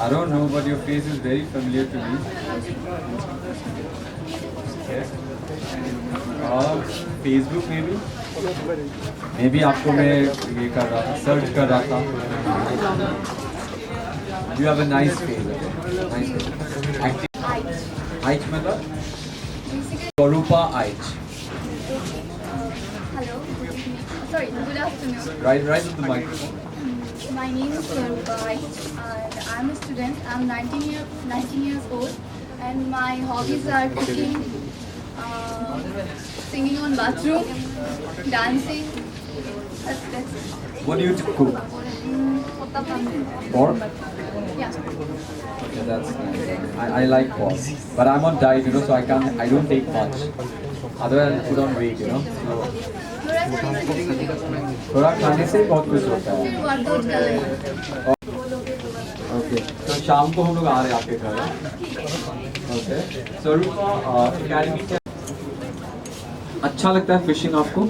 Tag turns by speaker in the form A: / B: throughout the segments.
A: I don't know, but your face is very familiar to me. Okay. Facebook maybe? Maybe आपको मैं ये कर रहा था, सर्च कर रहा था. You have a nice face. Okay? Nice face. Active. Aich मतलब? Swarupa Aich.
B: Hello. Sorry. Good afternoon.
A: Right with the microphone.
B: My name is Swarupa Aich, and I'm a student. I'm 19 years old, and my hobbies are cooking, singing on bathroom, dancing. That's it.
A: What do you cook? Pork?
B: Yeah.
A: Okay, that's nice. I like pork, but I'm on diet, so I don't take much. Otherwise, I put on weight, So, थोड़ा खाने से बहुत कुछ होता है.
B: फिर workout कर रहे हैं.
A: ओके, तो शाम को हम लोग आ रहे हैं आपके घर. ओके, स्वरूपा एकेडमी क्या अच्छा लगता है फिशिंग आपको?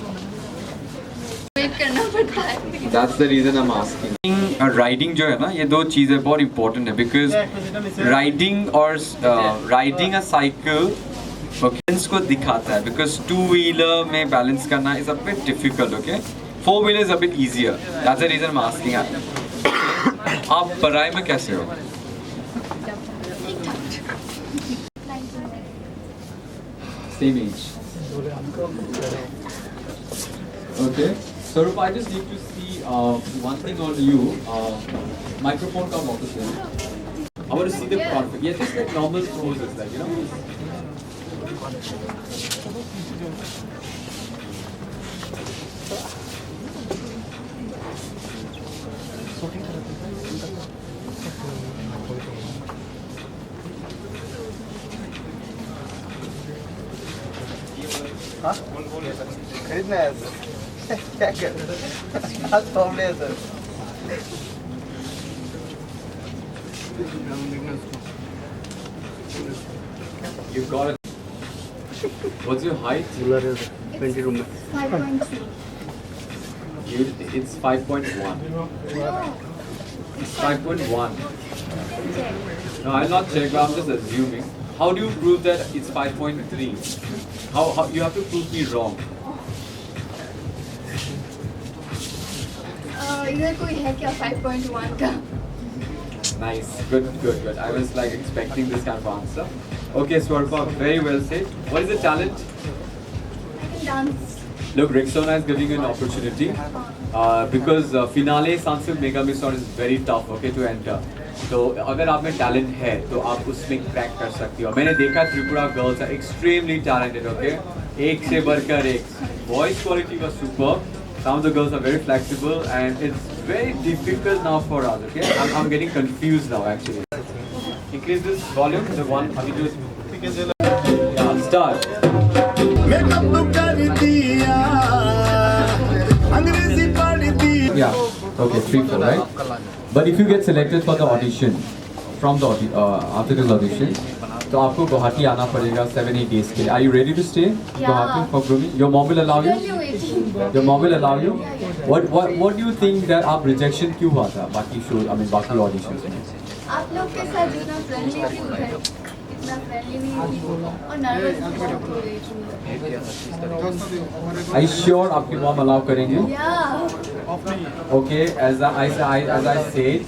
B: वेट करना पड़ता है.
A: That's the reason I'm asking. Riding जो है ना, ये दो चीज़ें बहुत इम्पोर्टेंट है, because riding a cycle balance को दिखाता है, बिकॉज टू व्हीलर में बैलेंस करना is a bit difficult. Okay, four wheeler is a bit easier. That's the reason I am asking. आप पढ़ाई में कैसे हो? Same age. Okay, Swarup, I just need to see one thing on you. Microphone come off the screen. I want to see the confidence. Yeah, just like normal poses,
C: हाँ? खरीदना है sir. क्या कर? आज प्रॉब्लम है sir.
A: You got it. What's your height?
C: 20 room.
B: 5.2.
A: It's 5.1. It's 5.1. No, I'll not check, but I'm just assuming. How do you prove that it's 5.3? How you have to prove me wrong.
B: इधर कोई है क्या 5.1 का?
A: Nice, good. I was like expecting this kind of answer. Okay, Swarupa, very well said. What is the talent?
B: I can dance.
A: Look, Rexona is giving you an opportunity because finale Sanskrit Mega Miss World is very tough, okay, to enter. तो अगर आप में talent है तो आप उसमें crack कर सकती हो. मैंने देखा Tripura girls are extremely talented. Okay, एक से बढ़कर एक. Voice quality was superb. Some of the girls are very flexible and it's very difficult now for us. Okay, I'm getting confused now actually. Increase this volume. The one अभी जो start. Yeah. Okay, 3-4, right? But if you get selected for the audition, from the after this audition, तो आपको गुवाहाटी आना पड़ेगा 7-8 days के लिए. Are you ready to stay? Guwahati for grooming? Your mom will allow you? Your mom will allow you? What do you think that आप rejection क्यों हुआ था बाकी show, बाकी auditions में?
B: आप लोग के साथ जितना फ्रेंडली थी उधर इतना फ्रेंडली नहीं थी और नर्वस बहुत हो रही थी.
A: Are you sure आपकी mom allow करेंगे?
B: Yeah.
A: Okay, as I said,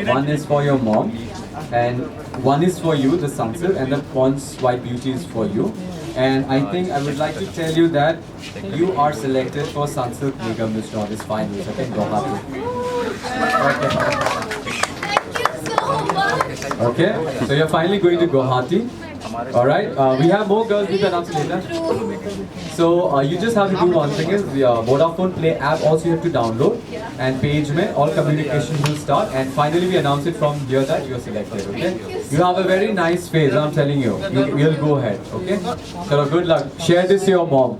A: one is for your mom, and one is for you, the sunset, and the Pond's White Beauty is for you. And I think I would like to tell you that you are selected for Sunsilk Mega Miss Northeast Finals. Okay, go happy.
B: Thank you so much.
A: Okay, so you're finally going to Guwahati. Alright, we have more girls we can announce later. So you just have to do one thing is the Vodafone Play app also you have to download, and page mein all communication will start, and finally we announce it from here that you are selected. Okay, you have a very nice face, I'm telling you. You'll go ahead. Okay, so good luck. Share this to your mom.